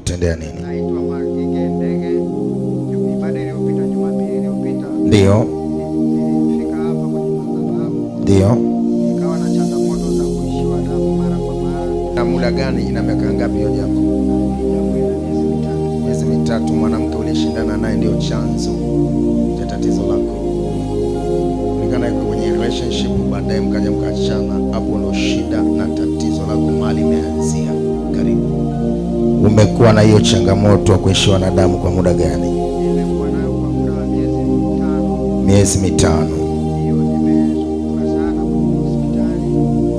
umemtendea nini? Naitwa Magige Ndege. Ibada iliyopita, Jumapili iliyopita, Ndio. nilifika hapa kwenye madhabahu. Ndio. Nikawa na changamoto za kuishiwa damu mara kwa mara. Na muda gani? Ina miaka ngapi hiyo jambo? Jambo ina miezi mitatu. Miezi mitatu. Mwanamke ulishindana naye ndio chanzo cha tatizo lako. Ulikana yuko kwenye relationship, baadaye mkaja mkaachana. Hapo ndo shida na tatizo lako mali imeanzia. Karibu. Umekuwa na hiyo changamoto ya kuishiwa na damu kwa muda gani? Nimekuwa nayo kwa muda wa miezi mitano. Miezi mitano. Ndio, nimezunguka sana kwenye hospitali.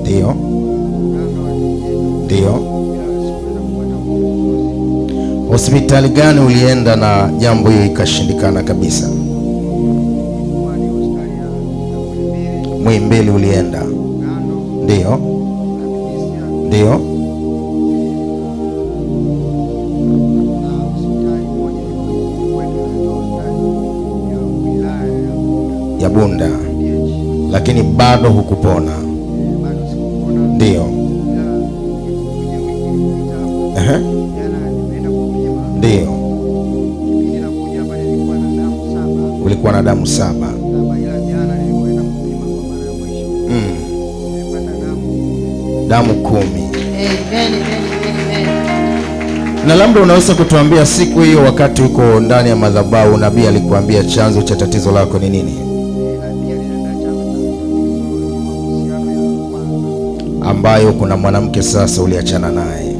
Ndio. Mganga wa kienyeji. Ndio. Bila sikuweza kupata ufumbuzi. Hospitali gani ulienda na jambo hiyo ikashindikana kabisa? Ilikuwa ni hospitali ya Muhimbili. Muhimbili ulienda? Ugando. Ndio. Na Bibisia. Ndio. Na hospitali moja iko kwetu inaitwa hospitali ya wilaya ya Ya Bunda. DH. Lakini bado hukupona? Bado sikupona. Ndio. Ila kwenye wiki iliyopita Ehe. jana nimeenda kupima. Ndio. Kipindi nakuja hapa nilikuwa na damu 7. Ulikuwa na damu 7. Ila jana nilipoenda kupima kwa mara ya mwisho nimepata Damu 10. Amen, amen, amen. Na labda unaweza kutuambia siku hiyo wakati uko ndani ya madhabahu nabii alikuambia chanzo cha tatizo lako ni nini? na pia nilienda chanzo cha mahusiano ya kwanza. Ambayo kuna mwanamke sasa uliachana naye.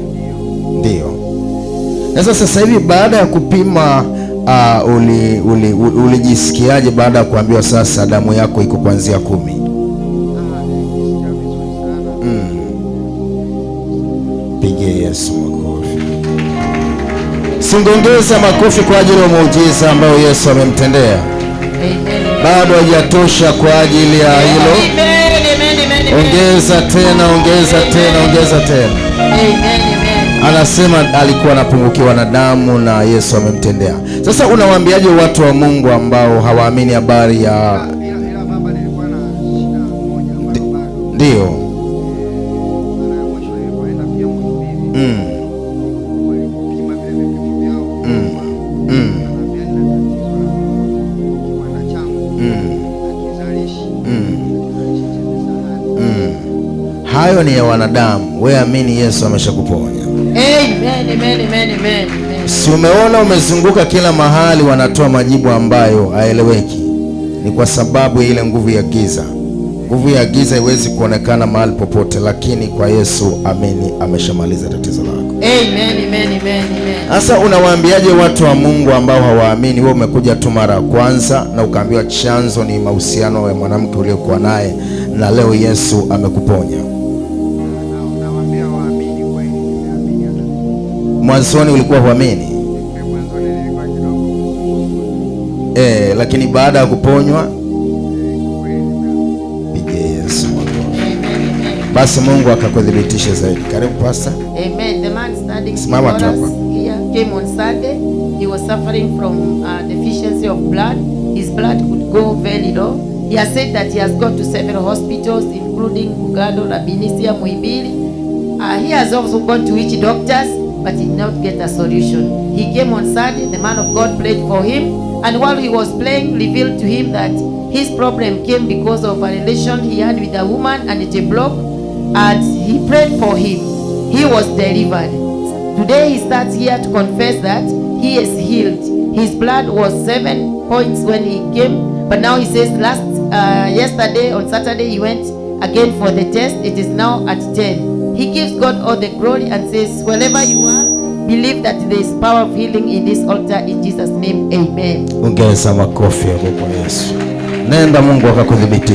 Ndio. Na sasa hivi baada ya kupima ulijisikiaje baada ya kuambiwa sasa damu yako iko kuanzia 10? Nilijisikia vizuri sana. Pige Yesu makofi. Singongeza makofi kwa ajili ya muujiza ambao Yesu amemtendea. Amen. Bado hajatosha kwa ajili ya hilo. Amen, amen, amen. Ongeza tena, ongeza tena, ongeza tena. Amen, amen. Anasema alikuwa anapungukiwa na damu na Yesu amemtendea. Sasa unawaambiaje watu wa Mungu ambao hawaamini habari ya Ila baba, nilikuwa na shida moja ambayo bado. ndio? Mara ya mwisho nilipoenda pia Muhimbili. Walipopima vile vipimo vyao. Wakaniambia nina tatizo la kiwanda changu. Hakizalishi. Hakizalishi chembe sahani. Hayo ni ya wanadamu. Wewe amini Yesu ameshakuponya. Amen, amen, amen, amen. Si umeona umezunguka kila mahali wanatoa majibu ambayo haeleweki. Ni kwa sababu ya ile nguvu ya giza. Nguvu ya giza haiwezi kuonekana mahali popote, lakini kwa Yesu amini ameshamaliza tatizo lako. Amen, amen, amen, amen. Sasa unawaambiaje watu wa Mungu ambao hawaamini? Wewe umekuja tu mara ya kwanza na ukaambiwa chanzo ni mahusiano ya mwanamke uliokuwa naye na leo Yesu amekuponya. Nawaambia waamini kweli, nimeamini hata mimi. Mwanzoni ulikuwa huamini? Mwanzoni nilikuwa kidogo. Lakini baada ya kuponywa Kweli nimeamini. pige Yesu makofi. Amen, amen. Basi Mungu akakudhibitisha zaidi. Karibu pastor. Amen. The man standing Simama tu before hapa. us here came on Sunday. He was suffering from deficiency of blood. His blood could go very low. He has said that he has gone to several hospitals, including Ugando, Bibisia, Muhimbili. He has also gone to witch doctors, but he did not get a solution. He came on Sunday. The man of God prayed for him, and while he was praying, revealed to him that his problem came because of a relation he had with a woman, and it blocked. And he prayed for him. He was delivered. Today he starts here to confess that he is healed. His blood was 7 points when he came, but now he says yesterday on Saturday he went again for the test. It is now at 10. He gives God all the glory and says, wherever you are, believe that there is power of healing in this altar. In Jesus' name, amen. Ongeza makofi hapo kwa Yesu. Nenda Mungu akakudhibitisha.